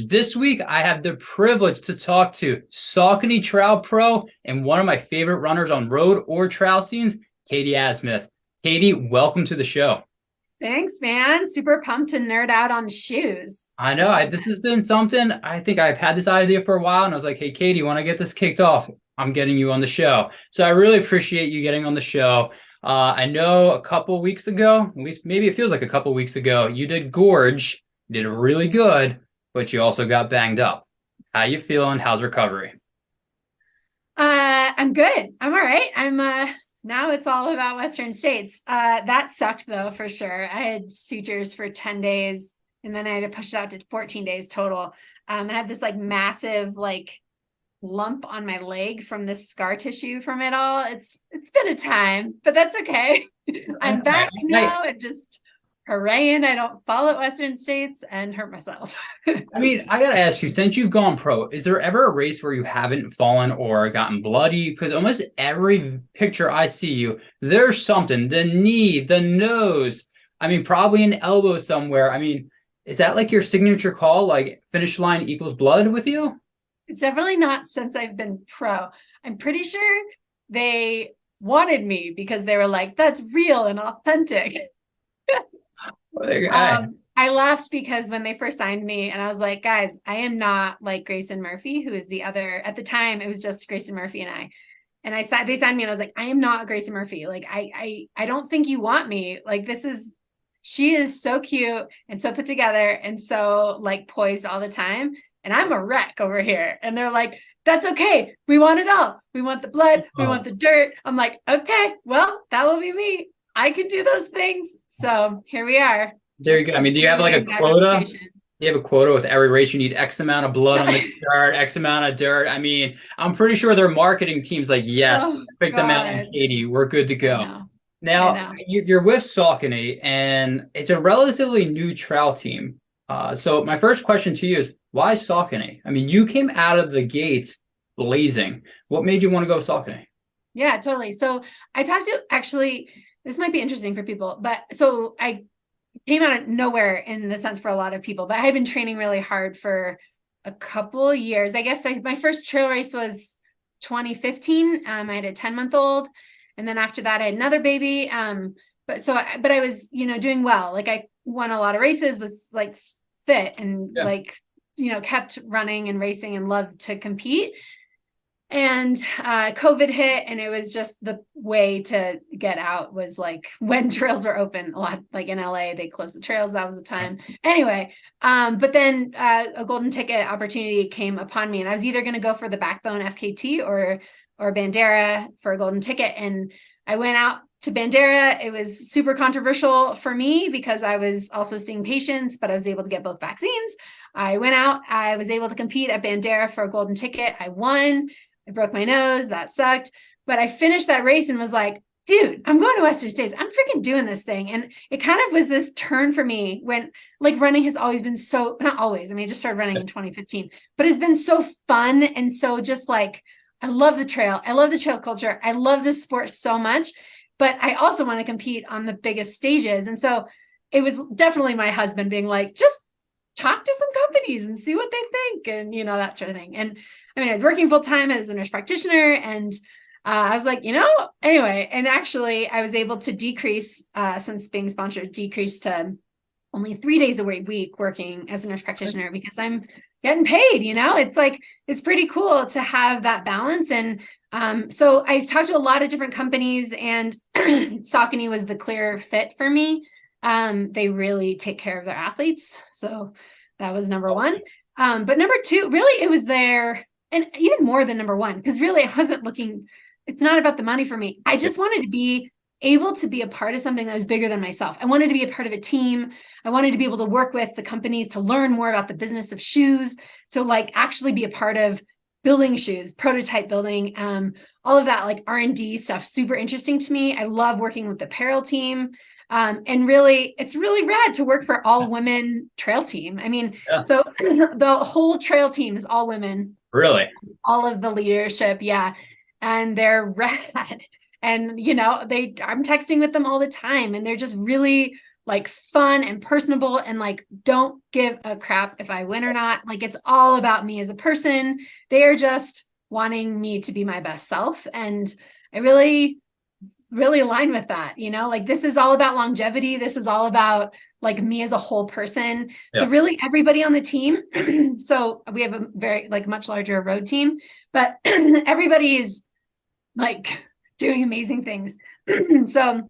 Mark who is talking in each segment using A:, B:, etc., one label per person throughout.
A: This week, I have the privilege to talk to Saucony Trail Pro and one of my favorite runners on road or trail scenes, Katie Asmuth. Katie, welcome to the show.
B: Thanks, man. Super pumped to nerd out on shoes.
A: I know this has been something. I think I've had this idea for a while, and I was like, "Hey, Katie, when I get this kicked off, I'm getting you on the show." So I really appreciate you getting on the show. I know a couple weeks ago, at least maybe it feels like a couple weeks ago, you did Gorge, did really good, but you also got banged up. How you feeling? How's recovery?
B: I'm good. I'm all right. I'm now it's all about Western States. That sucked though, for sure. I had sutures for 10 days and then I had to push it out to 14 days total. And I have this like massive lump on my leg from this scar tissue from it all. It's been a time, but that's okay. I'm back now and just horaying I don't fall at Western States and hurt myself.
A: I mean, I gotta ask you, since you've gone pro, is there ever a race where you haven't fallen or gotten bloody? Because almost every picture I see you, there's something, the knee, the nose, I mean, probably an elbow somewhere. I mean, is that like your signature call, like finish line equals blood with you?
B: It's definitely not since I've been pro. I'm pretty sure they wanted me because they were like, that's real and authentic. I laughed because when they first signed me and I was like, guys, I am not like Grayson Murphy, who is the other, at the time, it was just Grayson Murphy and I. And they signed me and I was like, I am not Grayson Murphy. Like, I don't think you want me. Like, she is so cute and so put together and so like poised all the time. And I'm a wreck over here. And they're like, that's okay. We want it all. We want the blood. We want the dirt. I'm like, okay, well, that will be me. I can do those things. So here we are.
A: There you go. I mean, do you have like a quota? Do you have a quota with every race? You need X amount of blood on the dirt, X amount of dirt. I mean, I'm pretty sure their marketing team's like, yes, pick them out in 80. We're good to go. Now, you're with Saucony, and it's a relatively new trail team. So my first question to you is, why Saucony? I mean, you came out of the gates blazing. What made you want to go Saucony?
B: Yeah, totally. So I talked to, actually, this might be interesting for people, but so I came out of nowhere in the sense for a lot of people, but I had been training really hard for a couple years. I guess my first trail race was 2015. I had a 10-month-old. And then after that, I had another baby. But I was, doing well. Like I won a lot of races, was like fit and kept running and racing and loved to compete. And COVID hit, and it was just the way to get out was like when trails were open. A lot, like in LA, they closed the trails. That was the time. Anyway, but then a golden ticket opportunity came upon me, and I was either going to go for the Backbone FKT or Bandera for a golden ticket. And I went out to Bandera. It was super controversial for me because I was also seeing patients, but I was able to get both vaccines. I went out. I was able to compete at Bandera for a golden ticket. I won. I broke my nose. That sucked. But I finished that race and was like, dude, I'm going to Western States. I'm freaking doing this thing. And it kind of was this turn for me when like running has always been so, not always, I mean, I just started running in 2015, but it's been so fun. And so just like, I love the trail. I love the trail culture. I love this sport so much, but I also want to compete on the biggest stages. And so it was definitely my husband being like, just talk to some companies and see what they think and, that sort of thing. And I mean, I was working full time as a nurse practitioner and I was like, anyway, and actually I was able to decrease since being sponsored, decrease to only 3 days a week working as a nurse practitioner because I'm getting paid, it's like, it's pretty cool to have that balance. And so I talked to a lot of different companies and Saucony was the clear fit for me. They really take care of their athletes. So that was number one. But number two, really it was there. And even more than number one, because really I wasn't looking, it's not about the money for me. I just wanted to be able to be a part of something that was bigger than myself. I wanted to be a part of a team. I wanted to be able to work with the companies to learn more about the business of shoes, to like actually be a part of building shoes, prototype building, all of that like R&D stuff, super interesting to me. I love working with the apparel team. And really, it's really rad to work for all women trail team. I mean, so the whole trail team is all women.
A: Really?
B: All of the leadership. Yeah. And they're rad. And, I'm texting with them all the time and they're just really like fun and personable and like don't give a crap if I win or not. Like it's all about me as a person. They are just wanting me to be my best self. And I really, really align with that. You know, like this is all about longevity. This is all about like me as a whole person.
A: Yeah.
B: So really everybody on the team. So we have a very like much larger road team, but everybody is like doing amazing things. So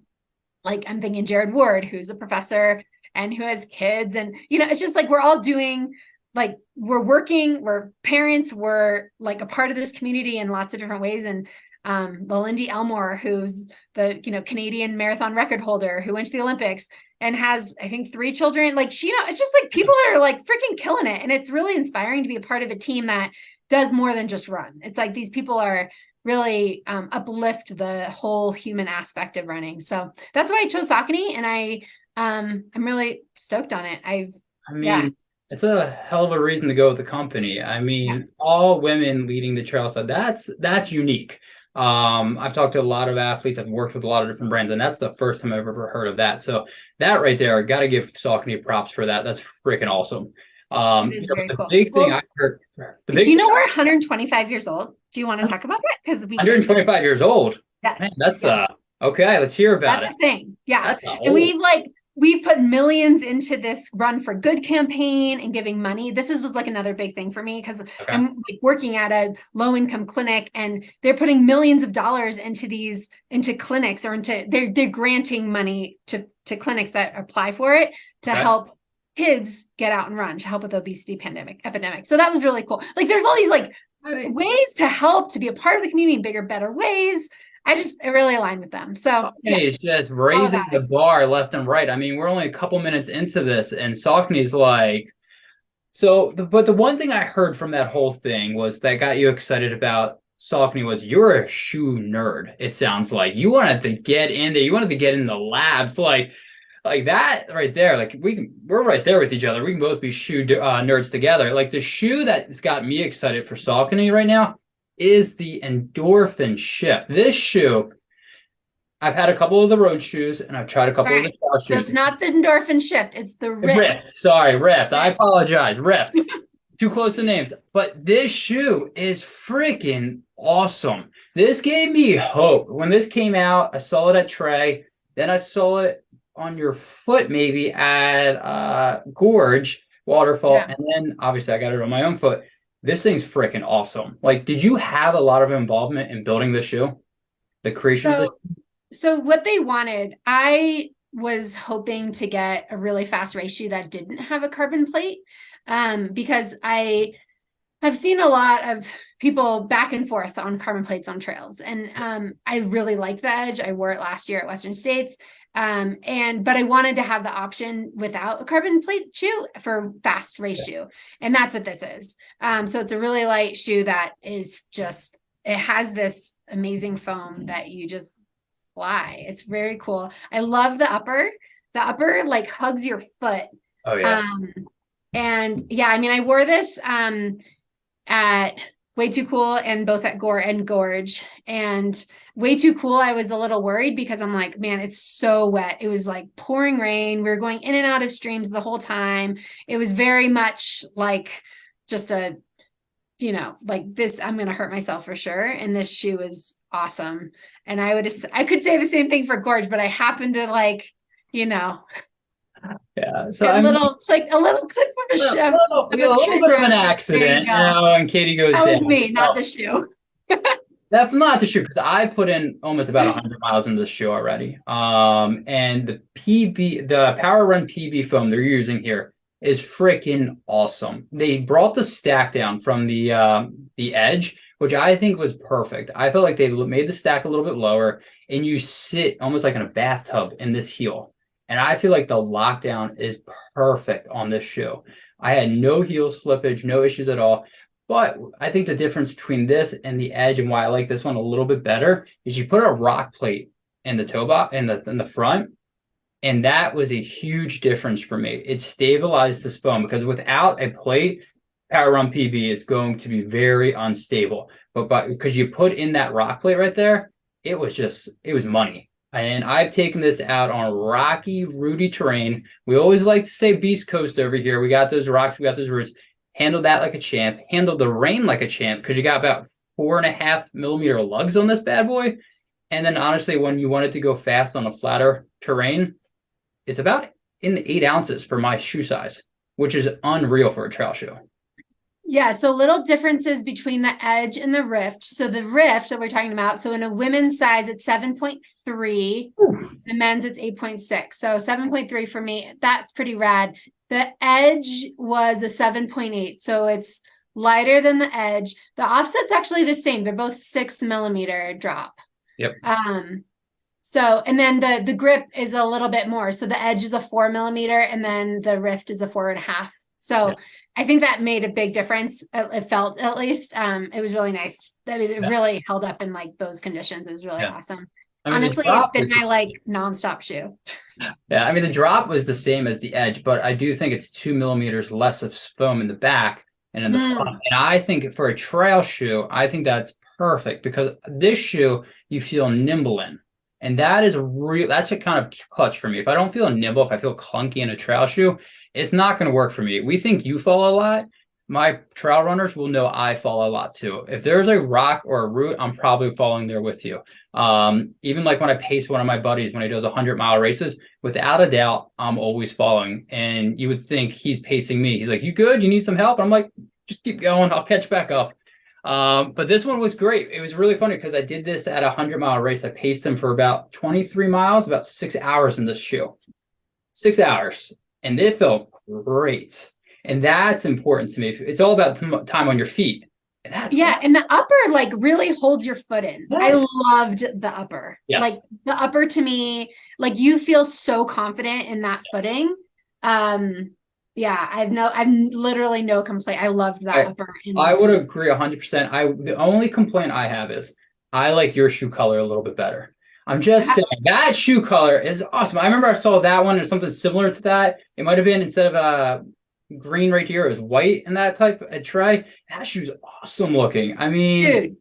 B: like I'm thinking Jared Ward, who's a professor and who has kids. And, you know, it's just like we're all doing, like we're working, we're parents, we're like a part of this community in lots of different ways. And Melindy Elmore, who's the, you know, Canadian marathon record holder who went to the Olympics and has, I think, 3 children. Like she, you know, it's just like people that are like freaking killing it. And it's really inspiring to be a part of a team that does more than just run. It's like these people are really uplift the whole human aspect of running. So that's why I chose Saucony, and I'm really stoked on it. I mean,
A: it's a hell of a reason to go with the company. I mean, all women leading the trail side, that's unique. I've talked to a lot of athletes, I've worked with a lot of different brands, and that's the first time I've ever heard of that. So that right there, I got to give Saucony props for that. That's freaking awesome. The
B: cool.
A: big thing I heard.
B: Do you know we're 125 years old? Do you want to talk about that? Because we
A: 125 years old.
B: Yes.
A: Man, that's okay. Let's hear about
B: that's
A: it.
B: The thing. Yeah.
A: That's
B: and we've put millions into this Run for Good campaign and giving money. This was like another big thing for me because I'm like working at a low income clinic and they're putting millions of dollars into clinics or they're granting money to clinics that apply for it to help kids get out and run, to help with the obesity epidemic. So that was really cool. Like there's all these like ways to help, to be a part of the community in bigger, better ways. I really align with them. So
A: it's just raising the bar left and right. I mean, we're only a couple minutes into this and Saucony's like, but the one thing I heard from that whole thing was that got you excited about Saucony was you're a shoe nerd. It sounds like you wanted to get in there. You wanted to get in the labs, like that right there. Like we're right there with each other. We can both be shoe nerds together. Like the shoe that's got me excited for Saucony right now is the Endorphin Shift. This shoe, I've had a couple of the road shoes and I've tried a couple of the trail shoes.
B: So it's not the Endorphin Shift, it's the Rift.
A: Rift. Sorry, Rift. I apologize. Rift. Too close to names. But this shoe is freaking awesome. This gave me hope. When this came out, I saw it at Trey. Then I saw it on your foot maybe at Gorge Waterfall. And then obviously I got it on my own foot. This thing's freaking awesome. Like, did you have a lot of involvement in building the shoe? The creation of the shoe?
B: So what they wanted, I was hoping to get a really fast race shoe that didn't have a carbon plate, because I have seen a lot of people back and forth on carbon plates on trails. And I really liked the Edge. I wore it last year at Western States. But I wanted to have the option without a carbon plate shoe for fast race shoe. And that's what this is. So it's a really light shoe that is just, it has this amazing foam that you just fly. It's very cool. I love the upper. The upper like hugs your foot.
A: Oh yeah.
B: And yeah, I mean, I wore this at Way Too Cool and both at Gorge, and Way Too Cool. I was a little worried because I'm like, man, it's so wet. It was like pouring rain. We were going in and out of streams the whole time. It was very much like just like this, I'm going to hurt myself for sure. And this shoe is awesome. And I could say the same thing for Gorge, but I happened to
A: yeah. So
B: a little click from a shoe.
A: A little bit of an accident, and Katie goes down.
B: That was me, not the shoe.
A: That's not the shoe, because I put in almost about 100 miles into the shoe already. And the Power Run PB foam they're using here is freaking awesome. They brought the stack down from the Edge, which I think was perfect. I felt like they made the stack a little bit lower, and you sit almost like in a bathtub in this heel. And I feel like the lockdown is perfect on this shoe. I had no heel slippage, no issues at all. But I think the difference between this and the Edge, and why I like this one a little bit better, is you put a rock plate in the toe box in the front, and that was a huge difference for me. It stabilized this foam, because without a plate, Power Run PB is going to be very unstable. But because you put in that rock plate right there, it was money. And I've taken this out on rocky, rooty terrain. We always like to say Beast Coast over here. We got those rocks, we got those roots. Handled that like a champ. Handled the rain like a champ because you got about 4.5 millimeter lugs on this bad boy. And then honestly, when you wanted to go fast on a flatter terrain, it's about in the 8 ounces for my shoe size, which is unreal for a trail shoe.
B: Yeah, so little differences between the Edge and the Rift. So the Rift that we're talking about, so in a women's size, it's 7.3. The men's, it's 8.6. So 7.3 for me, that's pretty rad. The Edge was a 7.8. So it's lighter than the Edge. The offset's actually the same. They're both 6 millimeter drop.
A: Yep.
B: So, and then the grip is a little bit more. So the Edge is a 4 millimeter and then the Rift is a 4.5. So I think that made a big difference. It felt, at least, it was really nice. I mean, it really held up in like those conditions. It was really awesome. I mean, honestly, it's been my like nonstop shoe.
A: Yeah, I mean, the drop was the same as the Edge, but I do think it's 2 millimeters less of foam in the back and in the front. And I think for a trail shoe, I think that's perfect because this shoe you feel nimble in. And that is that's a kind of clutch for me. If I don't feel nimble, if I feel clunky in a trail shoe, it's not going to work for me. We think you fall a lot. My trail runners will know I fall a lot too. If there's a rock or a root, I'm probably falling there with you. Even like when I pace one of my buddies when he does 100-mile races, without a doubt, I'm always falling. And you would think he's pacing me. He's like, "You good? You need some help?" I'm like, "Just keep going. I'll catch back up." But this one was great. It was really funny because I did this at a 100-mile race. I paced him for about 23 miles, about 6 hours in this shoe. 6 hours. And it felt great. And that's important to me. It's all about time on your feet. And that's
B: and the upper like really holds your foot in. Yes. I loved the upper.
A: Yes.
B: Like the upper to me, like you feel so confident in that footing. Yeah, I've literally no complaint. I loved that upper.
A: I would agree 100%. The only complaint I have is I like your shoe color a little bit better. I'm just saying that shoe color is awesome. I remember I saw that one or something similar to that. It might have been instead of green right here, it was white in that type of tray. That shoe's awesome looking. I mean,
B: dude.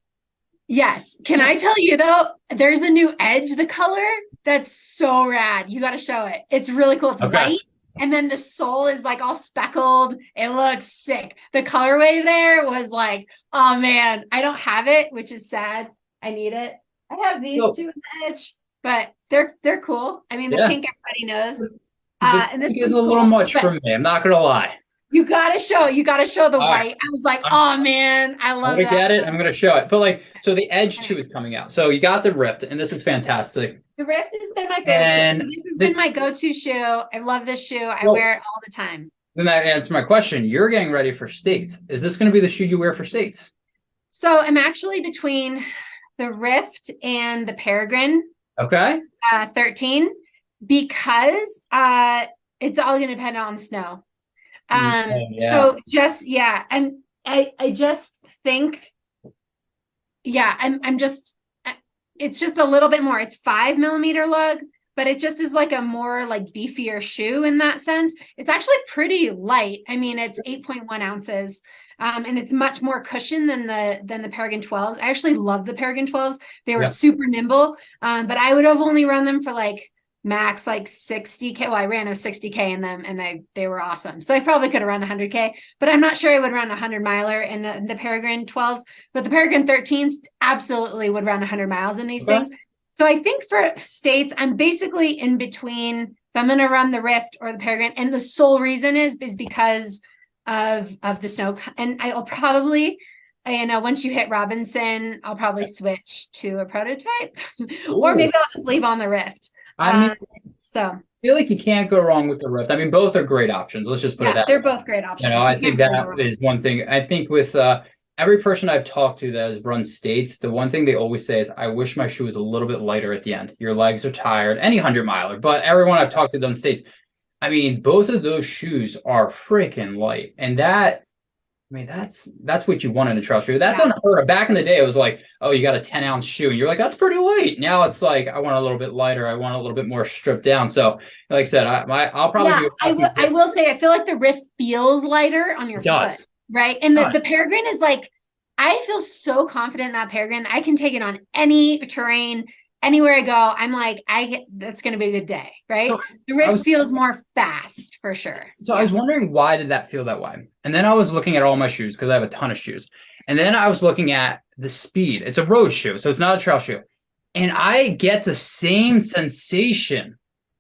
B: Yes. Can I tell you though, there's a new Edge, the color that's so rad. You got to show it. It's really cool. It's white. And then the sole is like all speckled. It looks sick. The colorway there was like, oh man, I don't have it, which is sad. I need it. I have these two in the Edge, but they're cool. I mean, the pink everybody knows. And this is
A: a little much for me. I'm not gonna lie.
B: You gotta show the white. I was like, oh man, I love that.
A: I get it. I'm gonna show it. But like, so the Edge 2 is coming out. So you got the Rift, and this is fantastic.
B: The Rift has been my favorite shoe. This has been my go-to shoe. I love this shoe. I wear it all the time.
A: Then that answers my question. You're getting ready for states. Is this going to be the shoe you wear for states?
B: So I'm actually between the Rift and the Peregrine.
A: Okay.
B: 13, because it's all going to depend on snow. So just and I just think, I'm just. It's just a little bit more. It's 5 millimeter lug, but it just is like a more like beefier shoe in that sense. It's actually pretty light. I mean, it's 8.1 ounces. And it's much more cushion than the Peregrine 12s. I actually love the Peregrine 12s. They were super nimble. But I would have only run them for like max like 60K. Well, I ran a 60K in them and they were awesome. So I probably could have run 100K, but I'm not sure I would run a 100 miler in the Peregrine 12s, but the Peregrine 13s absolutely would run 100 miles in these things. So I think for states, I'm basically in between if I'm going to run the Rift or the Peregrine. And the sole reason is because of the snow. And I'll probably, once you hit Robinson, I'll probably switch to a prototype or maybe I'll just leave on the Rift. I
A: feel like you can't go wrong with the Rift. I mean, both are great options. Let's just put it that
B: they're both great options.
A: I think that is one thing. I think with every person I've talked to that has run states, the one thing they always say is, I wish my shoe was a little bit lighter at the end. Your legs are tired, any 100-miler, but everyone I've talked to done states. I mean, both of those shoes are freaking light. And that's what you want in a trail shoe. That's unheard of. Back in the day, it was like, oh, you got a 10-ounce shoe, and you're like, that's pretty light. Now it's like, I want a little bit lighter. I want a little bit more stripped down. So, like I said, I'll probably.
B: I will say, I feel like the Rift feels lighter on your foot, right? And the Peregrine is like, I feel so confident in that Peregrine. I can take it on any terrain, anywhere I go, I'm like, that's going to be a good day, right?
A: So
B: The Rift feels more fast for sure.
A: So I was wondering, why did that feel that way? And then I was looking at all my shoes because I have a ton of shoes. And then I was looking at the Speed. It's a road shoe, so it's not a trail shoe. And I get the same sensation.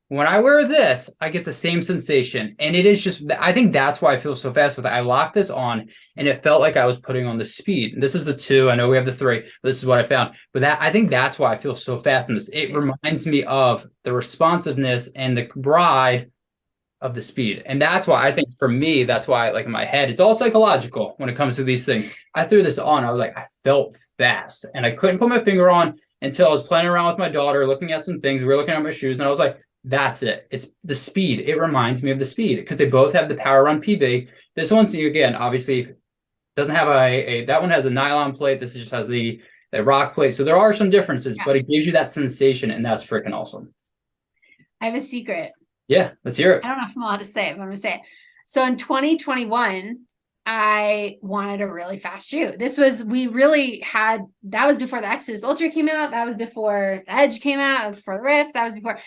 A: When I wear this, I get the same sensation. And it is just, I think that's why I feel so fast with it. I locked this on and it felt like I was putting on the Speed. And this is the 2. I know we have the 3, but this is what I found. But I think that's why I feel so fast in this. It reminds me of the responsiveness and the ride of the Speed. And that's why I think, for me, that's why, like, in my head, it's all psychological when it comes to these things. I threw this on, I was like, I felt fast, and I couldn't put my finger on until I was playing around with my daughter, looking at some things. We were looking at my shoes, and I was like, that's it. It's the Speed. It reminds me of the Speed because they both have the Power Run PB. This one's, again, obviously doesn't have that one has a nylon plate. This just has the rock plate. So there are some differences, but it gives you that sensation, and that's freaking awesome.
B: I have a secret.
A: Yeah, let's hear it.
B: I don't know if I'm allowed to say it, but I'm going to say it. So in 2021, I wanted a really fast shoe. that was before the Exodus Ultra came out. That was before the Edge came out. That was before the Rift. That was before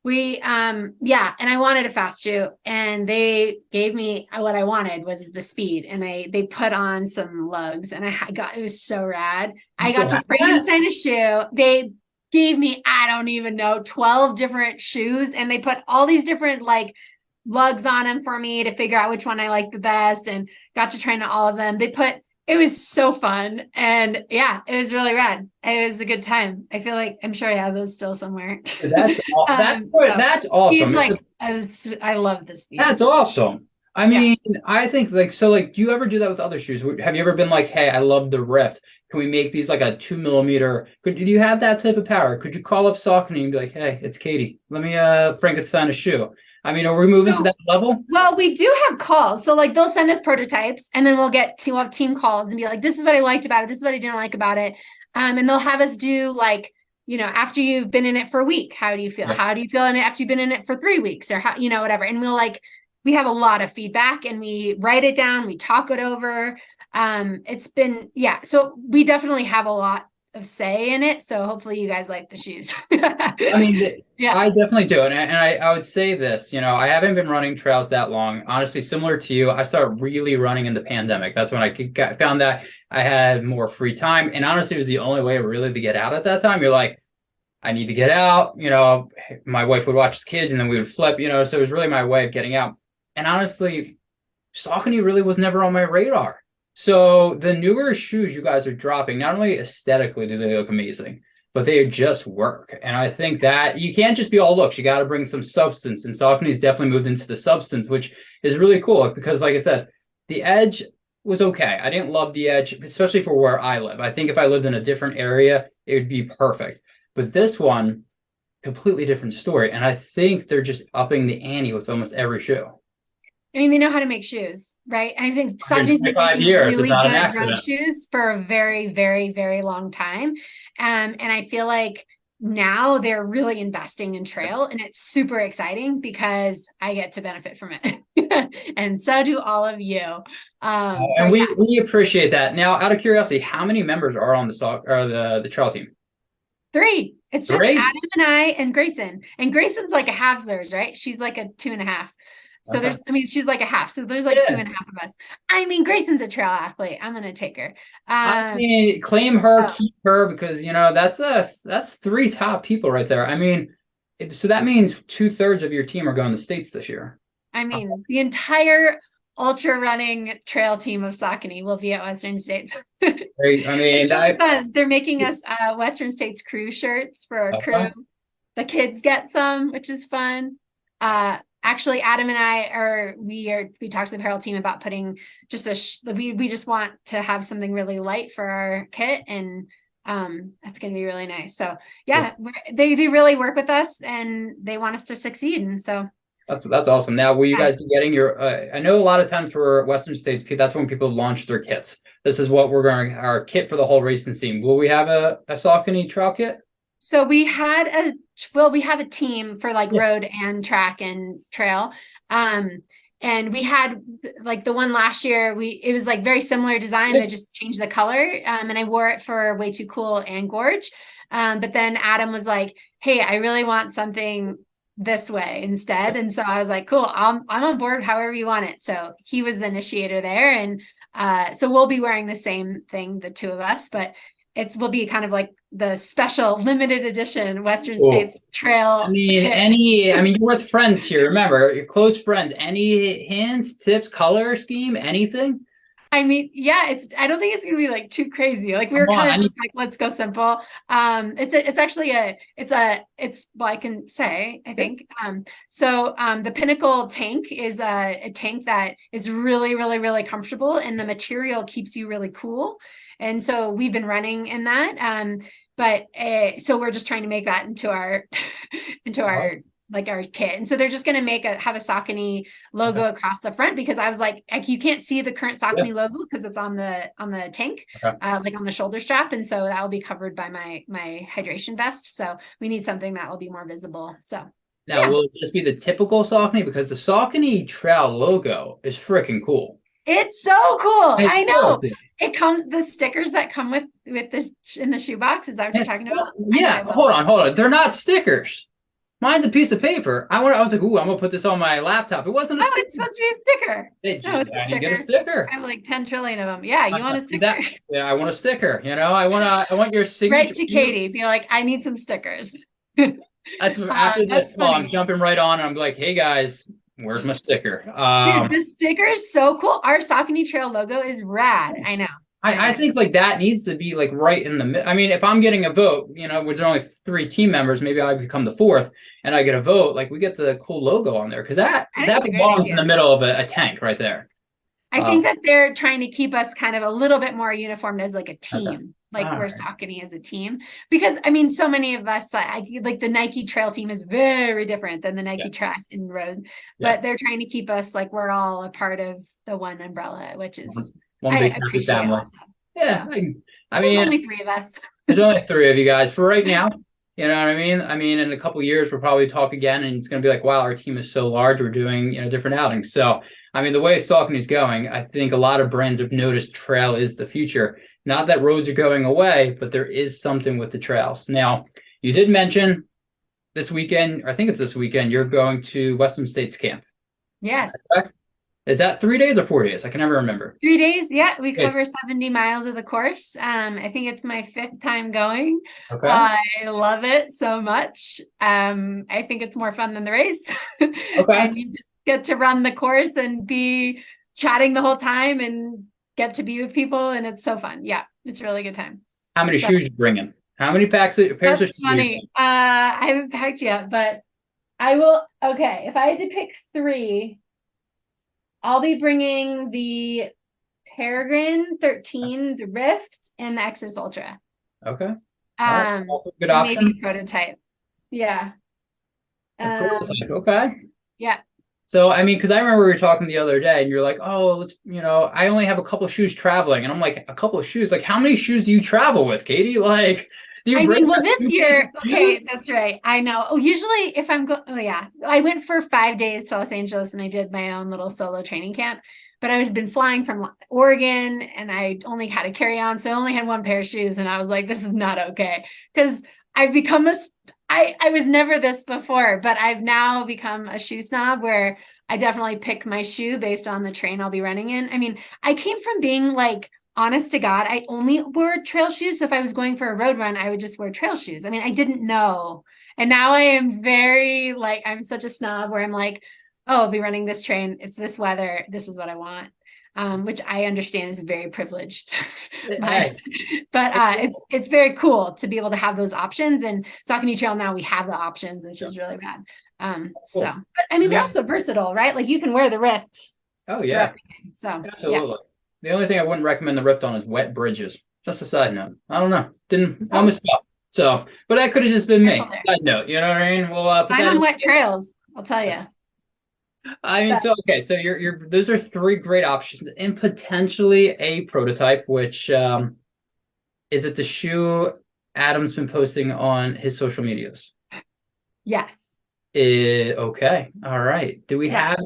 B: and I wanted a fast shoe, and they gave me what I wanted was the Speed, and they put on some lugs, and it was so rad. I got to Frankenstein a shoe. They gave me, I don't even know, 12 different shoes, and they put all these different like lugs on them for me to figure out which one I liked the best, and got to train all of them. It was so fun, and it was really rad. It was a good time. I feel like, I'm sure I have those still somewhere.
A: That's awesome.
B: I love this Speed.
A: That's awesome. I mean, I think do you ever do that with other shoes? Have you ever been like, hey, I love the Rift. Can we make these like a 2 millimeter? Do you have that type of power? Could you call up Saucony and be like, hey, it's Katie. Let me Frankenstein a shoe. I mean, are we moving to that level?
B: Well, we do have calls. So like they'll send us prototypes, and then we'll have team calls and be like, this is what I liked about it. This is what I didn't like about it. And they'll have us do like, after you've been in it for a week, how do you feel? Right. How do you feel in it after you've been in it for 3 weeks, or how, whatever. And we have a lot of feedback, and we write it down, we talk it over. It's been, so we definitely have a lot of say in it. So hopefully you guys like the shoes.
A: I mean, I definitely do. And I would say this, I haven't been running trails that long. Honestly, similar to you, I started really running in the pandemic. That's when I found that I had more free time. And honestly, it was the only way really to get out at that time. You're like, I need to get out. My wife would watch the kids, and then we would flip, so it was really my way of getting out. And honestly, Saucony really was never on my radar. So the newer shoes you guys are dropping, not only aesthetically do they look amazing, but they just work. And I think that you can't just be all looks. You got to bring some substance. And Saucony's definitely moved into the substance, which is really cool because, like I said, the Edge was okay. I didn't love the Edge, especially for where I live. I think if I lived in a different area, it would be perfect. But this one, completely different story. And I think they're just upping the ante with almost every shoe.
B: I mean, they know how to make shoes, right? And I think Saucony's been making really good road shoes for a very, very, very long time. And I feel like now they're really investing in trail, and it's super exciting because I get to benefit from it. And so do all of you.
A: And we appreciate that. Now, out of curiosity, how many members are on the trail team?
B: 3. It's just Adam and I and Grayson. And Grayson's like a half-zers, right? She's like a 2.5. So she's like a half. So there's like 2.5 of us. I mean, Grayson's a trail athlete. I'm going to take her.
A: I mean, claim her, keep her, because, that's 3 top people right there. I mean, so that means 2/3 of your team are going to the States this year.
B: I mean, the entire ultra running trail team of Saucony will be at Western States.
A: Great. I mean,
B: it's really fun. They're making us Western States crew shirts for our crew. The kids get some, which is fun. Actually, Adam and I we talked to the apparel team about putting just we just want to have something really light for our kit, and that's going to be really nice. So they really work with us, and they want us to succeed. And so
A: that's awesome. Now, will you guys be getting your? I know a lot of times for Western States, that's when people launch their kits. This is what our kit for the whole racing team. Will we have a Saucony trail kit?
B: So we have a team for like road and track and trail. And we had like the one last year, it was like very similar design. I just changed the color. And I wore it for Way Too Cool and Gorge. But then Adam was like, hey, I really want something this way instead. And so I was like, cool, I'm on board however you want it. So he was the initiator there. And so we'll be wearing the same thing, the two of us, but will be kind of like the special limited edition Western States Trail.
A: I mean, you're with friends here. Remember, you're close friends. Any hints, tips, color scheme, anything?
B: I mean, yeah, I don't think it's gonna be like too crazy. Like we were kind of just like, let's go simple. Well, I can say, I think. The Pinnacle tank is a tank that is really, really, really comfortable, and the material keeps you really cool. And so we've been running in that. So we're just trying to make that into our like our kit. And so they're just going to have a Saucony logo across the front, because I was like you can't see the current Saucony logo because it's on the tank, like on the shoulder strap. And so that will be covered by my hydration vest. So we need something that will be more visible. So
A: now, will it just be the typical Saucony? Because the Saucony Trail logo is freaking cool.
B: It's so cool. I know. It comes, the stickers that come with this in the shoebox. Is that what you're talking about?
A: Yeah. Hold on. They're not stickers. Mine's a piece of paper. I was like, ooh, I'm gonna put this on my laptop. It wasn't a sticker.
B: It's supposed to be a sticker.
A: It's a sticker. Get a sticker.
B: I have like 10 trillion of them. Yeah, you want a sticker?
A: I want a sticker. I want your signature.
B: Right to Katie. Be like, I need some stickers.
A: After this call, I'm jumping right on and I'm like, hey guys, where's my sticker?
B: Dude, the sticker is so cool. Our Saucony Trail logo is rad. I know.
A: I think like that needs to be like right in the middle. I mean, if I'm getting a vote, which are only 3 team members, maybe I become the 4th and I get a vote, like we get the cool logo on there, because that belongs in the middle of a tank right there.
B: I think that they're trying to keep us kind of a little bit more uniformed as like a team, like we're Saucony as a team, because I mean, so many of us, like the Nike trail team is very different than the Nike track and road, but they're trying to keep us like we're all a part of the one umbrella, which is
A: one big happy family. Yeah, I mean,
B: there's only 3 of us.
A: There's only 3 of you guys for right now. You know what I mean? I mean, in a couple of years, we'll probably talk again, and it's going to be like, wow, our team is so large. We're doing, different outings. So, I mean, the way Saucony is going, I think a lot of brands have noticed trail is the future. Not that roads are going away, but there is something with the trails. Now, you did mention this weekend, or I think it's this weekend, you're going to Western States Camp.
B: Yes.
A: Is that 3 days or 4 days? I can never remember.
B: 3 days. Yeah. We cover 70 miles of the course. I think it's my 5th time going.
A: Okay.
B: I love it so much. I think it's more fun than the race.
A: Okay.
B: And you just get to run the course and be chatting the whole time and get to be with people. And it's so fun. Yeah. It's a really good time.
A: How many shoes you bringing? How many pairs of shoes?
B: That's funny. I haven't packed yet, but I will. Okay. If I had to pick 3, I'll be bringing the Peregrine 13, the Rift, and the Exodus Ultra.
A: Okay. Good option.
B: Maybe prototype. Yeah.
A: Prototype. Okay.
B: Yeah.
A: So, I mean, because I remember we were talking the other day and you're like, oh, let's, I only have a couple of shoes traveling. And I'm like, a couple of shoes? Like, how many shoes do you travel with, Katie? Like,
B: this year, okay, that's right. I know. Oh, usually if I'm going, I went for 5 days to Los Angeles and I did my own little solo training camp, but I had been flying from Oregon and I only had a carry on. So I only had 1 pair of shoes. And I was like, this is not okay. Because I've become I was never this before, but I've now become a shoe snob where I definitely pick my shoe based on the train I'll be running in. I mean, I came from being like, honest to God, I only wore trail shoes. So if I was going for a road run, I would just wear trail shoes. I mean, I didn't know. And now I am very I'm such a snob where I'm like, oh, I'll be running this train. It's this weather. This is what I want. Which I understand is very privileged. But it's very cool to be able to have those options. And Saucony Trail now we have the options, which is really rad. But I mean, they're also versatile, right? Like you can wear the Rift.
A: Oh yeah.
B: So
A: absolutely. Yeah. The only thing I wouldn't recommend the Rift on is wet bridges. Just a side note. I don't know. Didn't almost fell. So, but that could have just been me. Side note. You know what I mean? Well,
B: I'm on wet trails. I'll tell you.
A: I mean, so okay. So you're those are 3 great options, and potentially a prototype. Which is it the shoe Adam's been posting on his social medias?
B: Yes.
A: Okay. All right. Do we have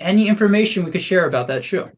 A: any information we could share about that shoe?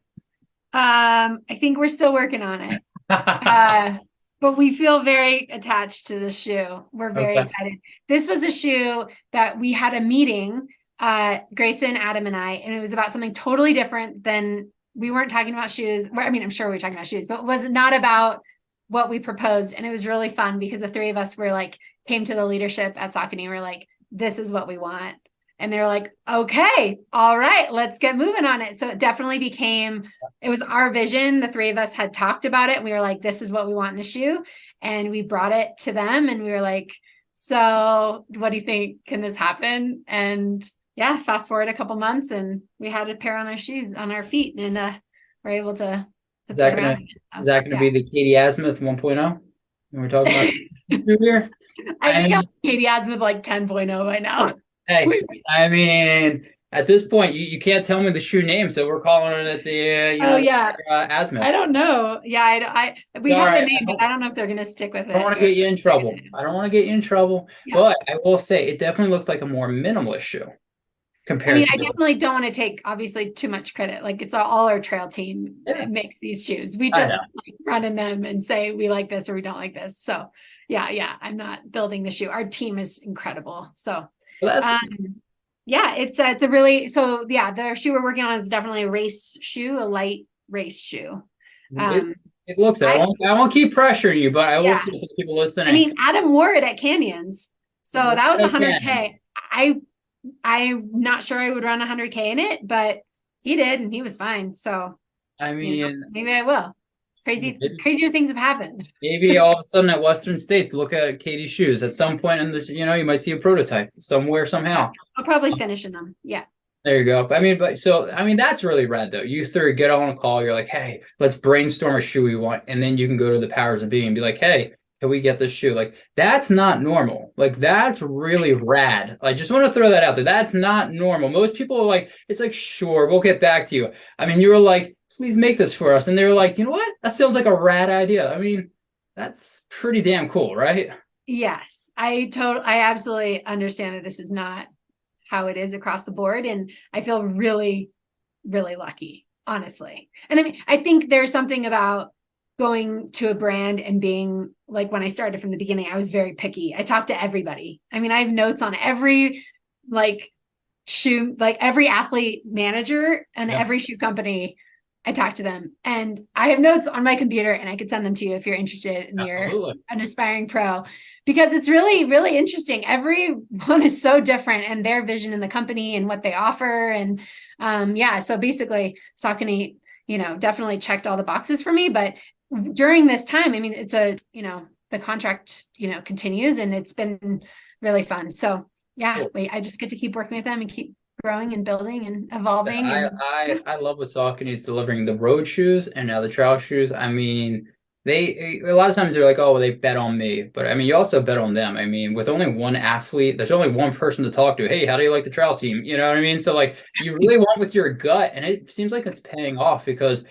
B: I think we're still working on it. But but we feel very attached to the shoe. We're very excited. This was a shoe that we had a meeting, Grayson, Adam, and I, and it was about something totally different than, we weren't talking about shoes. I mean, I'm sure we were talking about shoes, but it was not about what we proposed. And it was really fun because the three of us were like, came to the leadership at Saucony. We're like, this is what we want. And they were like, okay, all right, let's get moving on it. So it definitely became, it was our vision. The three of us had talked about it. We were like, this is what we want in a shoe. And we brought it to them and we were like, so what do you think? Can this happen? And yeah, fast forward a couple months and we had a pair on our shoes, on our feet, and we're able to
A: is that gonna be the Katie Asmuth 1.0? When we're talking about here?
B: I think Katie Asmuth like 10.0 by now.
A: Hey, I mean, at this point, you can't tell me the shoe name, so we're calling it the Asmuth.
B: I don't know. Yeah, we have a name, but I don't know if they're gonna stick with it.
A: I don't want to get you in trouble. But I will say it definitely looks like a more minimalist shoe.
B: I mean, I definitely don't want to take obviously too much credit. Like it's all our trail team that makes these shoes. We just like run in them and say we like this or we don't like this. So yeah, I'm not building the shoe. Our team is incredible. So it's a really, the shoe we're working on is definitely a race shoe, a light race shoe.
A: It looks it. I won't keep pressuring you, but I will see for people listening.
B: I mean, Adam wore it at Canyons, so that was 100K. I'm not sure I would run 100K in it, but he did, and he was fine. So
A: I mean,
B: maybe I will. Crazier things have happened.
A: Maybe all of a sudden at Western States, look at Katie's shoes. At some point in this, you might see a prototype somewhere somehow.
B: I'll probably finish in them. Yeah.
A: There you go. I mean, that's really rad though. You three get on a call. You're like, hey, let's brainstorm a shoe we want, and then you can go to the powers of being and be like, hey, can we get this shoe? Like, that's not normal. Like, that's really rad. I just want to throw that out there. That's not normal. Most people are like, it's like, sure, we'll get back to you. I mean, you were like, please make this for us. And they were like, you know what? That sounds like a rad idea. I mean, that's pretty damn cool, right?
B: Yes. I absolutely understand that this is not how it is across the board. And I feel really, really lucky, honestly. And I mean, I think there's something about going to a brand and being like, when I started from the beginning, I was very picky. I talked to everybody. I mean, I have notes on every shoe, like every athlete manager and every shoe company. I talk to them, and I have notes on my computer, and I could send them to you if you're interested and you're an aspiring pro, because it's really, really interesting. Everyone is so different, and their vision in the company and what they offer. And so basically Saucony, definitely checked all the boxes for me. But during this time, I mean, it's the contract, continues, and it's been really fun. So I just get to keep working with them and keep growing and building and evolving.
A: I love what Saucony is delivering, the road shoes and now the trail shoes. I mean, a lot of times they're like, oh, well, they bet on me. But I mean, you also bet on them. I mean, with only one athlete, there's only one person to talk to. Hey, how do you like the trail team? You know what I mean? So like, you really went with your gut, and it seems like it's paying off because,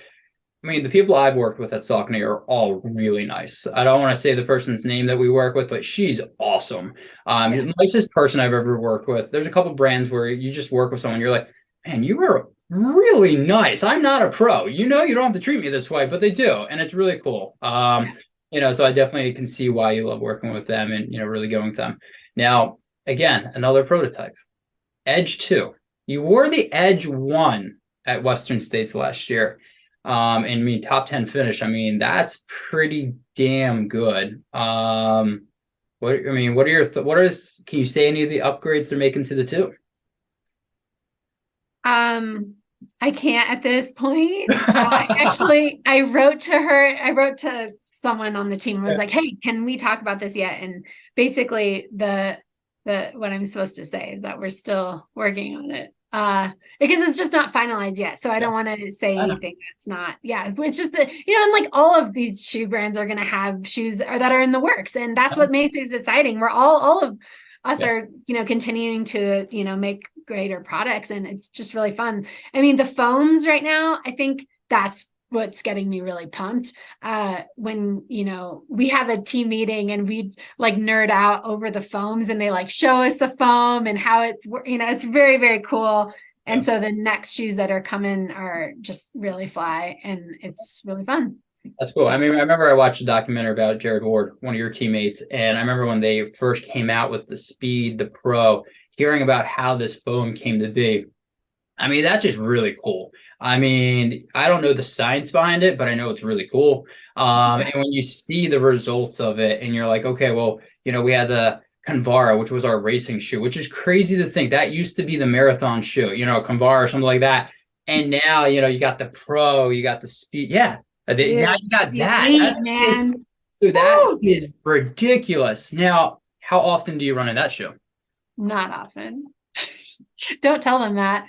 A: I mean, the people I've worked with at Saucony are all really nice. I don't want to say the person's name that we work with, but she's awesome. The nicest person I've ever worked with. There's a couple brands where you just work with someone, you're like, man, you are really nice. I'm not a pro. You don't have to treat me this way, but they do, and it's really cool. So I definitely can see why you love working with them and really going with them. Now, again, another prototype, Edge 2. You wore the Edge 1 at Western States last year. And I mean, top 10 finish. I mean, that's pretty damn good. What are your can you say any of the upgrades they're making to the 2?
B: I can't at this point. I wrote to someone on the team and was like, hey, can we talk about this yet? And basically the what I'm supposed to say is that we're still working on it. Because it's just not finalized yet. So I don't want to say anything that's not, it's just that, and like all of these shoe brands are going to have shoes that are in the works. And that's what makes it exciting. We're all of us are, continuing to, make greater products, and it's just really fun. I mean, the foams right now, I think that's what's getting me really pumped. When, we have a team meeting and we like nerd out over the foams, and they like show us the foam and how it's, it's very, very cool. And so the next shoes that are coming are just really fly, and it's really fun.
A: That's cool. I mean, I remember I watched a documentary about Jared Ward, one of your teammates, and I remember when they first came out with the Speed, the Pro, hearing about how this foam came to be. I mean, that's just really cool. I mean, I don't know the science behind it, but I know it's really cool. And when you see the results of it, and you're like, okay, well, we had the Convara, which was our racing shoe, which is crazy to think that used to be the marathon shoe, Convara or something like that. And now, you got the Pro, you got the Speed. Yeah,
B: Dude,
A: now you got that.
B: elite, man.
A: Dude, that is ridiculous. Now, how often do you run in that shoe?
B: Not often. Don't tell them that.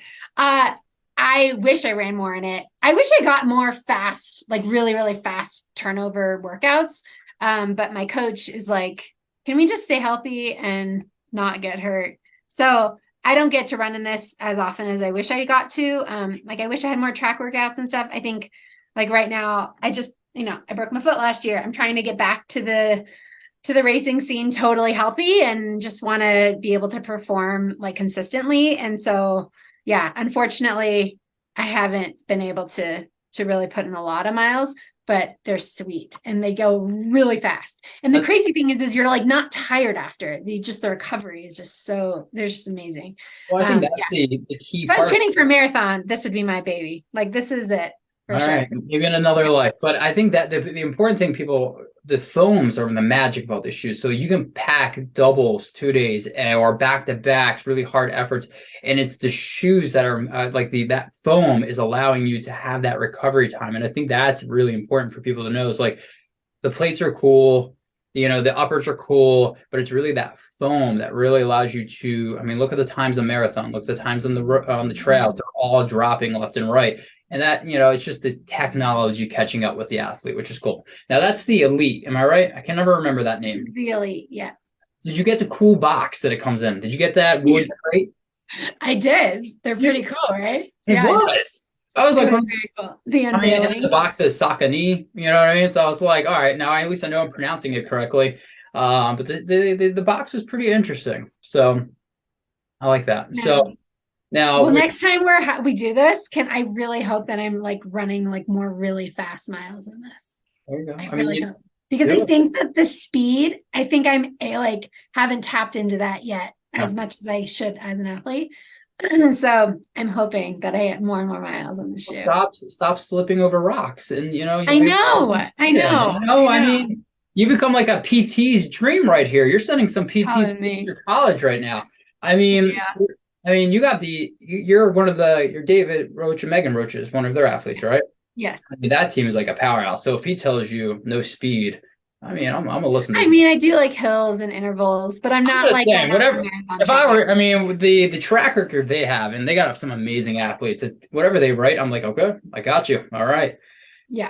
B: I wish I ran more in it. I wish I got more fast, like really, really fast turnover workouts. But my coach is like, can we just stay healthy and not get hurt? So I don't get to run in this as often as I wish I got to. Like I wish I had more track workouts and stuff. I think like right now, I just, I broke my foot last year. I'm trying to get back to the racing scene totally healthy and just want to be able to perform like consistently. And so, yeah, unfortunately, I haven't been able to really put in a lot of miles, but they're sweet and they go really fast. And the crazy thing is you're like not tired after. The recovery is just they're just amazing.
A: Well, I think that's the key
B: If
A: part.
B: I was training for a marathon, this would be my baby. Like this is it. For sure.
A: Right, maybe in another life. But I think that the important thing, the foams are the magic about the shoes. So you can pack doubles 2 days or back to backs, really hard efforts, and it's the shoes that are that foam is allowing you to have that recovery time. And I think that's really important for people to know. It's like the plates are cool, the uppers are cool, but it's really that foam that really allows you to. I mean, look at the times of marathon, look at the times on the trails; they're all dropping left and right. And that, it's just the technology catching up with the athlete, which is cool. Now that's the elite. Am I right? I can never remember that name.
B: The elite, yeah.
A: Did you get the cool box that it comes in? Did you get that wood crate?
B: I did. They're pretty cool, right?
A: It was. I was like,
B: very cool. The unveiling.
A: The box says Saucony, you know what I mean? So I was like, all right, now at least I know I'm pronouncing it correctly. But the box was pretty interesting. So I like that.
B: Yeah.
A: So now,
B: next time we do this, I really hope that I'm like running like more really fast miles in this.
A: There you go.
B: I really hope. Because I think that the speed, I think I'm haven't tapped into that yet as much as I should as an athlete. So I'm hoping that I get more and more miles on the shoe.
A: Stop slipping over rocks, and
B: I know.
A: I mean, you become like a PT's dream right here. You're sending some PTs to college right now. I mean, you're David Roach and Megan Roach is one of their athletes, right?
B: Yes.
A: I mean, that team is like a powerhouse. So if he tells you no speed, I mean, I'm gonna listen to
B: I mean, I do like hills and intervals, but I'm not like
A: whatever. If I were, I mean, the track record they have, and they got some amazing athletes. Whatever they write, I'm like, okay, I got you. All right.
B: Yeah.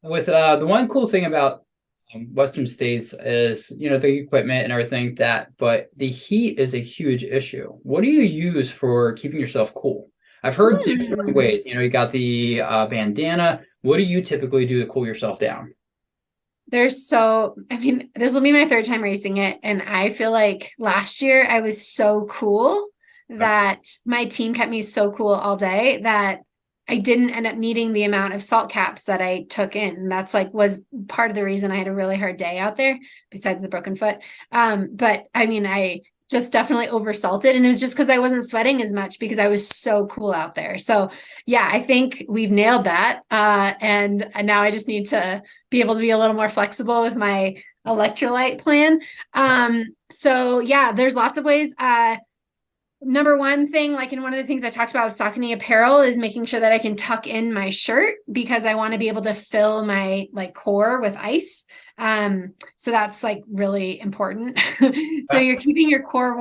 A: With the one cool thing about Western states is, the equipment and everything but the heat is a huge issue. What do you use for keeping yourself cool? I've heard different ways. You got the bandana. What do you typically do to cool yourself down?
B: This will be my third time racing it. And I feel like last year I was so cool that my team kept me so cool all day that I didn't end up needing the amount of salt caps that I took in. That's was part of the reason I had a really hard day out there besides the broken foot. But I mean, I just definitely oversalted, and it was just because I wasn't sweating as much because I was so cool out there. So yeah, I think we've nailed that. And now I just need to be able to be a little more flexible with my electrolyte plan. So yeah, there's lots of ways. Number one thing, and one of the things I talked about with Saucony apparel is making sure that I can tuck in my shirt because I want to be able to fill my core with ice. So that's really important. So you're keeping your core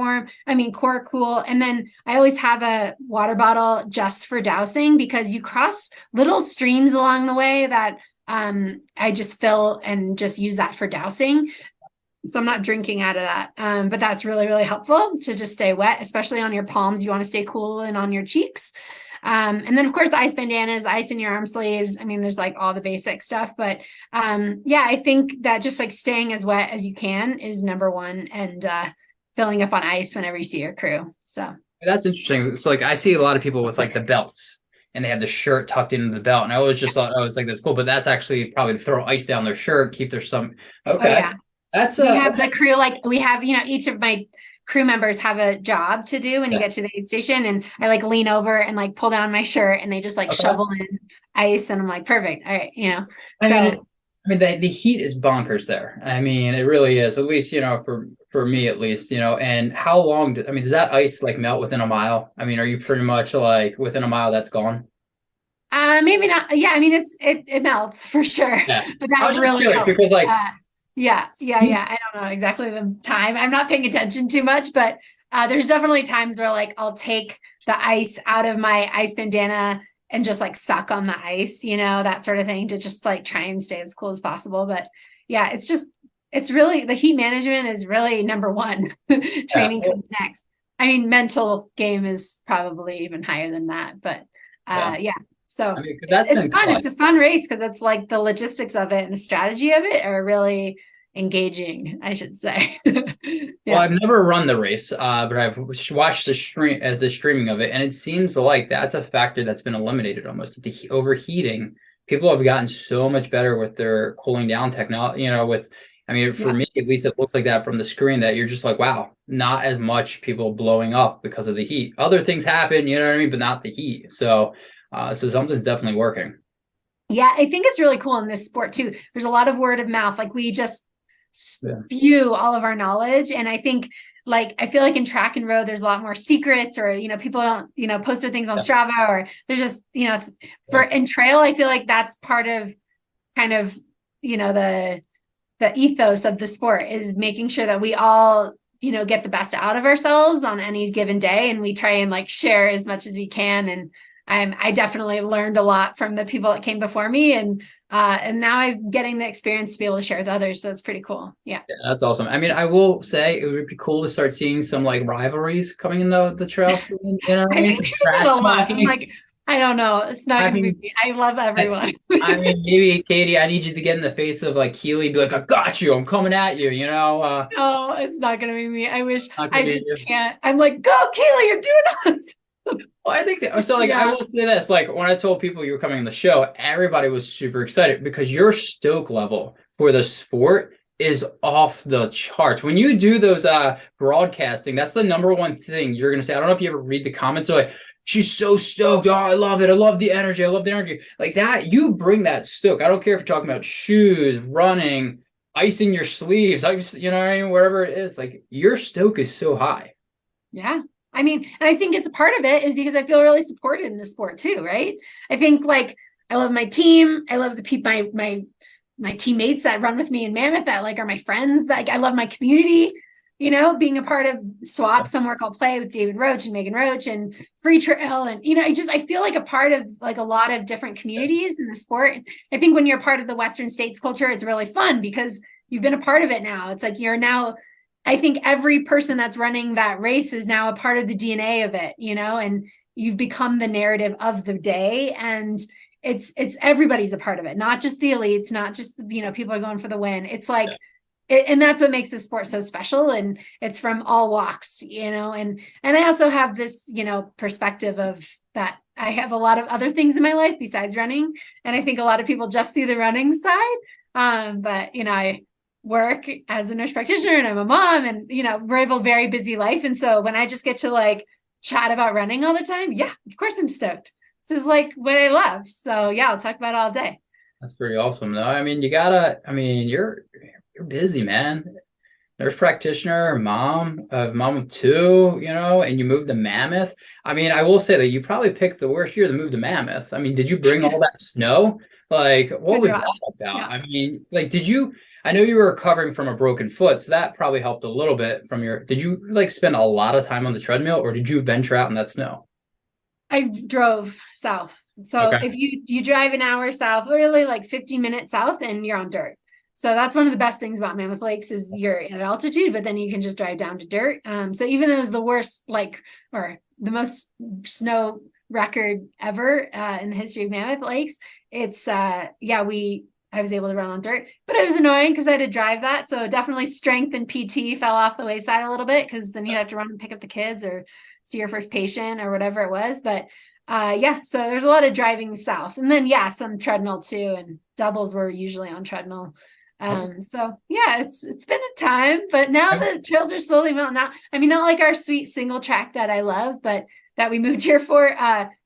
B: cool. And then I always have a water bottle just for dousing because you cross little streams along the way that I just fill and just use that for dousing. So I'm not drinking out of that. But that's really, really helpful to just stay wet, especially on your palms. You want to stay cool and on your cheeks. And then of course the ice bandanas, the ice in your arm sleeves. I mean, there's all the basic stuff, but yeah, I think that just staying as wet as you can is number one, and filling up on ice whenever you see your crew. So
A: that's interesting. So I see a lot of people with the belts, and they have the shirt tucked into the belt. And I always just thought, oh, it's like, that's cool. But that's actually probably to throw ice down their shirt, keep their some. Okay.
B: Oh, yeah.
A: That's
B: we have the crew, like we have, each of my crew members have a job to do when you
A: yeah.
B: get to the aid station, and I like lean over and like pull down my shirt and they just like shovel in ice, and I'm like, perfect. All right.
A: I mean, the heat is bonkers there. I mean, it really is, at least, for me, at least, and how long, does that ice like melt within a mile? I mean, are you pretty much like within a mile that's gone?
B: Maybe not. Yeah. I mean, it melts for sure,
A: Yeah.
B: but
A: I
B: that
A: was just
B: really
A: curious
B: helps.
A: because like,
B: Yeah. I don't know exactly the time. I'm not paying attention too much, but there's definitely times where like I'll take the ice out of my ice bandana and just like suck on the ice, that sort of thing, to just like try and stay as cool as possible. But yeah, it's really, the heat management is really number one. Training comes next. I mean, mental game is probably even higher than that, but yeah. So it's fun. It's a fun race because it's like the logistics of it and the strategy of it are really engaging, I should say.
A: Well, I've never run the race, but I've watched the streaming of it, and it seems like that's a factor that's been eliminated almost. The overheating, people have gotten so much better with their cooling down technology. For me at least, it looks like that from the screen, that you're just like, wow, not as much people blowing up because of the heat. Other things happen, you know what I mean, but not the heat. So something's definitely working.
B: Yeah, I think it's really cool in this sport too. There's a lot of word of mouth. Like we just spew all of our knowledge. And I think I feel like in track and road, there's a lot more secrets, or, people don't, post their things on Strava, or they're just, in trail, I feel like that's part of kind of, the ethos of the sport is making sure that we all, get the best out of ourselves on any given day. And we try and share as much as we can. And I definitely learned a lot from the people that came before me, and now I'm getting the experience to be able to share with others. So it's pretty cool. Yeah,
A: that's awesome. I mean, I will say it would be cool to start seeing some rivalries coming in the trail scene.
B: I mean, a lot. I'm like, I don't know. It's not going to be me. I love everyone.
A: I mean, maybe Katie, I need you to get in the face of Keely, be like, I got you. I'm coming at you.
B: No, it's not going to be me. I wish. I just can't. I'm like, go, Keely, you're doing us.
A: Well, I think that, so. I will say this: when I told people you were coming on the show, everybody was super excited because your stoke level for the sport is off the charts. When you do those broadcasting, that's the number one thing you're going to say. I don't know if you ever read the comments. They're like, she's so stoked. Oh, I love it. I love the energy. I love the energy. Like that, you bring that stoke. I don't care if you're talking about shoes, running, icing your sleeves, you know what I mean? Wherever it is, your stoke is so high.
B: Yeah. I mean, and I think it's a part of it is because I feel really supported in the sport too, right? I think I love my team. I love the people, my teammates that run with me in Mammoth that are my friends. I love my community, being a part of Swap, Somewhere Called Play with David Roach and Megan Roach and Free Trail. And, I feel like a part of a lot of different communities in the sport. I think when you're a part of the Western States culture, it's really fun because you've been a part of it now. It's you're now, I think every person that's running that race is now a part of the DNA of it, and you've become the narrative of the day. And it's everybody's a part of it, not just the elites, not just, people are going for the win. It's and that's what makes this sport so special. And it's from all walks, and I also have this, perspective of that. I have a lot of other things in my life besides running. And I think a lot of people just see the running side. But, I work as a nurse practitioner and I'm a mom and, we have a very busy life. And so when I just get to chat about running all the time, yeah, of course I'm stoked. This is what I love. So yeah, I'll talk about it all day.
A: That's pretty awesome though. I mean, you're busy, man. Nurse practitioner, mom of two, and you moved to Mammoth. I mean, I will say that you probably picked the worst year to move to Mammoth. I mean, did you bring all that snow? What was that about? Yeah. I mean, I know you were recovering from a broken foot, so that probably helped a little bit did you spend a lot of time on the treadmill, or did you venture out in that snow?
B: I drove south. So if you drive an hour south, really 50 minutes south, and you're on dirt. So that's one of the best things about Mammoth Lakes is you're at altitude, but then you can just drive down to dirt. So even though it was the worst, or the most snow record ever in the history of Mammoth Lakes, it's I was able to run on dirt, but it was annoying because I had to drive that. So definitely strength and PT fell off the wayside a little bit because then you have to run and pick up the kids or see your first patient or whatever it was. But yeah, so there's a lot of driving south, and then yeah, some treadmill too, and doubles were usually on treadmill. So yeah, it's been a time, but now the trails are slowly melting out. I mean, not like our sweet single track that I love, but that we moved here for.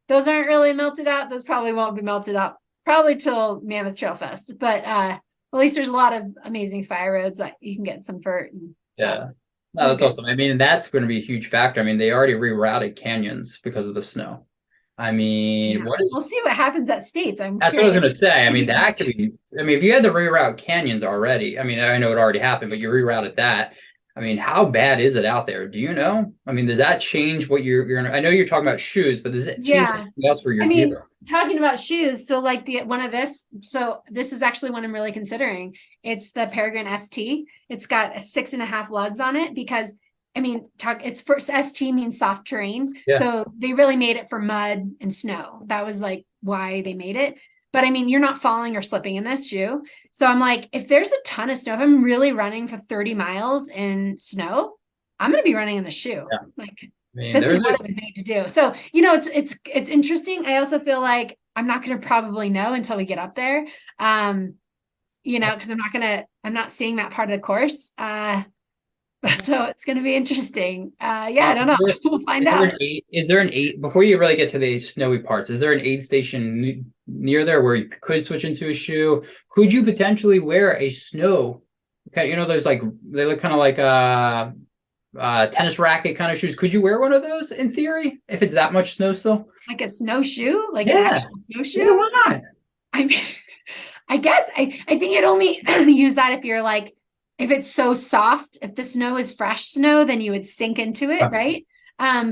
B: Those aren't really melted out. Those probably won't be melted out probably till Mammoth Trail Fest. But at least there's a lot of amazing fire roads that you can get some vert. And
A: yeah. No, that's awesome. I mean, that's going to be a huge factor. I mean, they already rerouted canyons because of the snow. I mean,
B: we'll see what happens at States.
A: That's curious. What I was going to say. I mean, that could be, I mean, if you had to reroute canyons already, I mean, I know it already happened, but you rerouted that. I mean, how bad is it out there? Do you know? I mean, does that change what you're I know you're talking about shoes, but does it change anything else for your gear?
B: Talking about shoes, so like so this is actually one I'm really considering. It's the Peregrine ST. It's got a 6.5 lugs on it because I mean, it's for ST means soft terrain. Yeah. So they really made it for mud and snow. That was like why they made it. But I mean, you're not falling or slipping in this shoe. So I'm like, if there's a ton of snow, if I'm really running for 30 miles in snow, I'm going to be running in the shoe. Yeah. Like, this is what it was made to do. So, you know, it's interesting. I also feel like I'm not going to probably know until we get up there. You know, because I'm not seeing that part of the course. So it's going to be interesting. Yeah, I don't know. We'll find out.
A: Is there an aid before you really get to the snowy parts? Is there an aid station near there where you could switch into a shoe? Could you potentially wear a snow? You know, there's like they look kind of like tennis racket kind of shoes. Could you wear one of those in theory if it's that much snow still?
B: Like a snowshoe, like an actual snowshoe?
A: Yeah, why not?
B: I mean, I guess I think it only use that if you're like. If it's so soft, if the snow is fresh snow, then you would sink into it, right?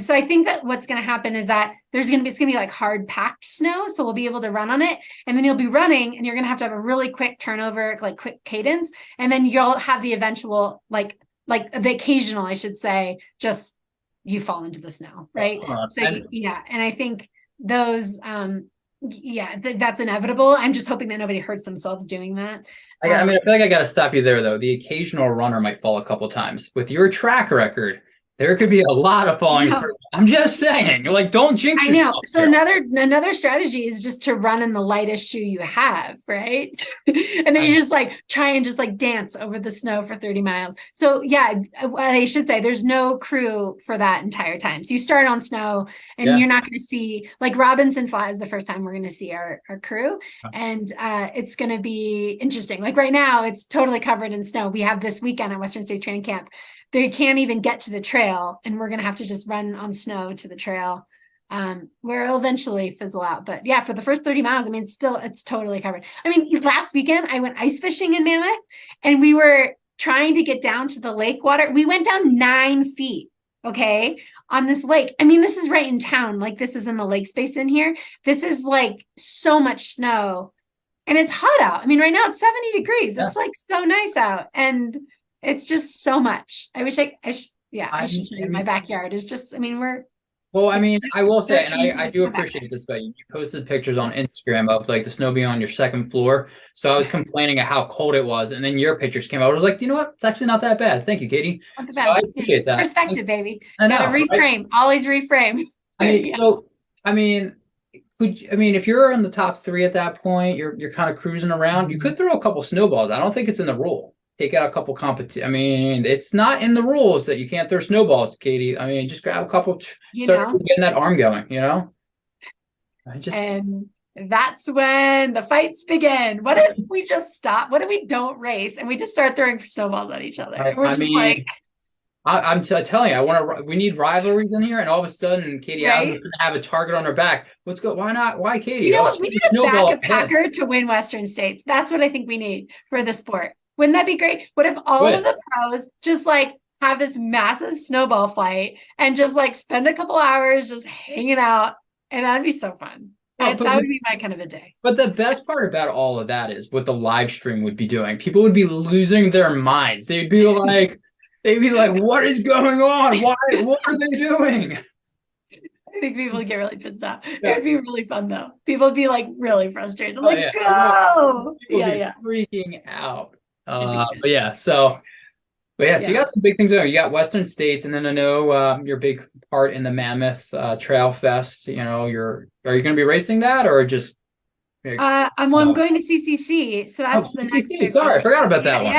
B: So I think that what's going to happen is that it's going to be like hard packed snow. So we'll be able to run on it, and then you'll be running and you're going to have a really quick turnover, like quick cadence. And then you'll have the eventual, like the occasional, I should say, just you fall into the snow, right? So yeah. And I think those, that's inevitable. I'm just hoping that nobody hurts themselves doing that.
A: I mean, I feel like I got to stop you there, though. The occasional runner might fall a couple times. With your track record, there could be a lot of falling. No. I'm just saying, like, don't jinx yourself.
B: I know. So another strategy is just to run in the lightest shoe you have, right? And then you just like try and just like dance over the snow for 30 miles. So yeah, what I should say, there's no crew for that entire time. So you start on snow and you're not going to see, like Robinson Flat is the first time we're going to see our crew. And it's going to be interesting. Like right now, it's totally covered in snow. We have this weekend at Western State Training Camp. They can't even get to the trail, and we're going to have to just run on snow to the trail, where it'll eventually fizzle out. But yeah, for the first 30 miles, I mean, still, it's totally covered. I mean, last weekend I went ice fishing in Mammoth, and we were trying to get down to the lake water. We went down 9 feet, okay, on this lake. I mean, this is right in town. Like, this is in the lake space in here. This is like so much snow, and it's hot out. I mean, right now it's 70 degrees. It's like so nice out. And it's just so much. I wish I should show you my backyard. It's just, I mean,
A: well, I mean, I will say, and I do appreciate this, but you posted pictures on Instagram of like the snow being on your second floor. So I was complaining at how cold it was. And then your pictures came out. I was like, you know what? It's actually not that bad. Thank you, Katie. So I appreciate that.
B: Perspective, baby. Gotta reframe. Right? Always reframe.
A: I mean, if you're in the top 3 at that point, you're kind of cruising around, you could throw a couple snowballs. I don't think it's in the rule. Take out a couple I mean, it's not in the rules that you can't throw snowballs, Katie. I mean, just grab a couple, start getting that arm going, you know?
B: And that's when the fights begin. What if we just stop? What if we don't race and we just start throwing snowballs at each other?
A: I'm telling you, we need rivalries in here, and all of a sudden, Katie Asmuth is going to have a target on her back. Let's go. Why not? Why, Katie?
B: You know what? We need a back-a-packer to win Western States. That's what I think we need for the sport. Wouldn't that be great? What if all of the pros just like have this massive snowball fight and just like spend a couple hours just hanging out? And that'd be so fun. That would be my kind of a day.
A: But the best part about all of that is what the live stream would be doing. People would be losing their minds. They'd be like, what is going on? What are they doing?
B: I think people would get really pissed off. Yeah. It would be really fun though. People would be like really frustrated. Go!
A: Freaking out. But yeah, so But yeah, so you got some big things there. You got Western States, and then I know your big part in the Mammoth Trail Fest. Are you going to be racing that or just?
B: I'm going to CCC, so that's the next
A: CCC. Sorry, I forgot about that one.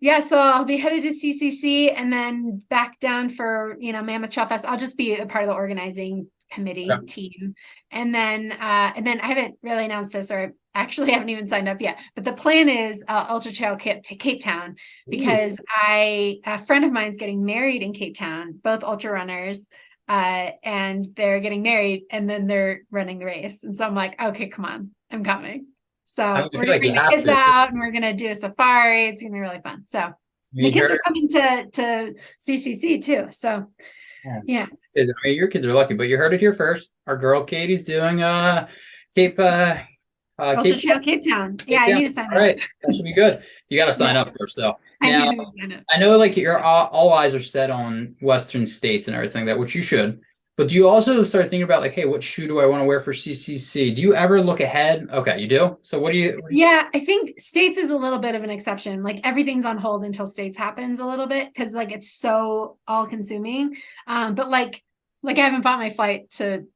B: Yeah. So I'll be headed to CCC and then back down for Mammoth Trail Fest. I'll just be a part of the organizing committee team, and then I haven't really announced this, or actually haven't even signed up yet. But the plan is Ultra Trail Cape Town, because a friend of mine's getting married in Cape Town, both ultra runners. And they're getting married and then they're running the race. And so I'm like, okay, come on, I'm coming. So we're gonna bring the kids out and we're gonna do a safari. It's gonna be really fun. So the kids are coming to CCC too. So yeah.
A: I mean, your kids are lucky, but you heard it here first. Our girl Katie's doing Cape
B: Ultra Trail Cape Town. Yeah, I need to sign up.
A: All right, that should be good. You got to sign up first, though. Now, I know like your all eyes are set on Western States and everything which you should. But do you also start thinking about like, hey, what shoe do I want to wear for CCC? Do you ever look ahead? Okay, you do. So what do you?
B: Yeah, I think States is a little bit of an exception. Like everything's on hold until States happens a little bit because like it's so all consuming. But like I haven't bought my flight to.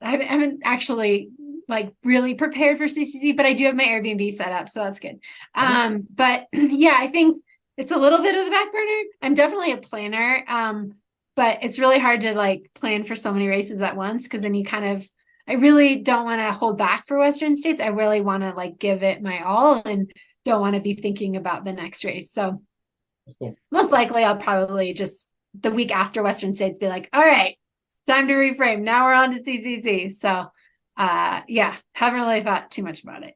B: I haven't actually like really prepared for CCC, but I do have my Airbnb set up, so that's good. But yeah, I think it's a little bit of the back burner. I'm definitely a planner. But it's really hard to like plan for so many races at once, because then you I really don't want to hold back for Western States. I really want to like give it my all and don't want to be thinking about the next race. So most likely I'll probably just the week after Western States be like, all right, time to reframe. Now we're on to CCC. So yeah, haven't really thought too much about it.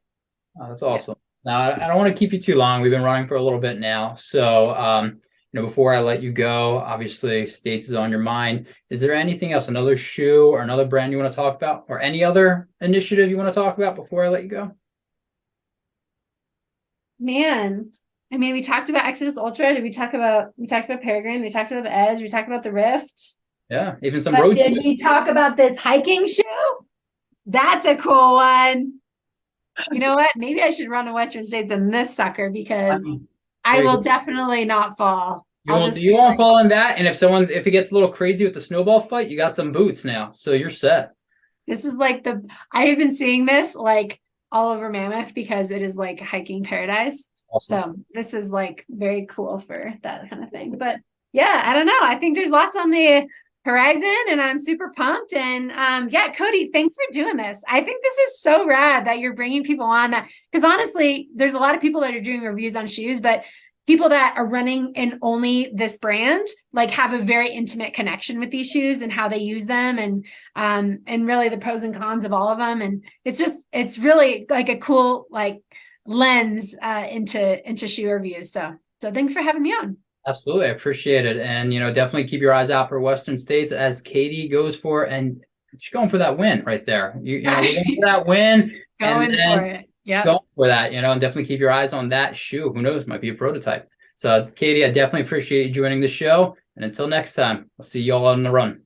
A: Oh, that's awesome. Now I don't want to keep you too long. We've been running for a little bit now. So before I let you go, obviously States is on your mind. Is there anything else, another shoe or another brand you want to talk about, or any other initiative you want to talk about before I let you go?
B: Man, I mean, we talked about Exodus Ultra. We talked about Peregrine. We talked about the Edge. We talked about the Rift.
A: Yeah, even some road.
B: Did we talk about this hiking shoe? That's a cool one. You know what? Maybe I should run to Western States in this sucker, because I will definitely not fall.
A: You won't fall in that. And if it gets a little crazy with the snowball fight, you got some boots now. So you're set.
B: This is like I have been seeing this like all over Mammoth, because it is like hiking paradise. Awesome. So this is like very cool for that kind of thing. But yeah, I don't know. I think there's lots on the horizon and I'm super pumped. And yeah, Cody, thanks for doing this. I think this is so rad that you're bringing people on that, because honestly, there's a lot of people that are doing reviews on shoes, but people that are running in only this brand, like have a very intimate connection with these shoes and how they use them, and really the pros and cons of all of them. And it's really like a cool like lens into shoe reviews. So thanks for having me on.
A: Absolutely. I appreciate it. And, definitely keep your eyes out for Western States as Katie goes for, and she's going for that win right there. You're going for that win.
B: Going for it. Yeah.
A: Going for that, and definitely keep your eyes on that shoe. Who knows? Might be a prototype. So, Katie, I definitely appreciate you joining the show. And until next time, I'll see you all on the run.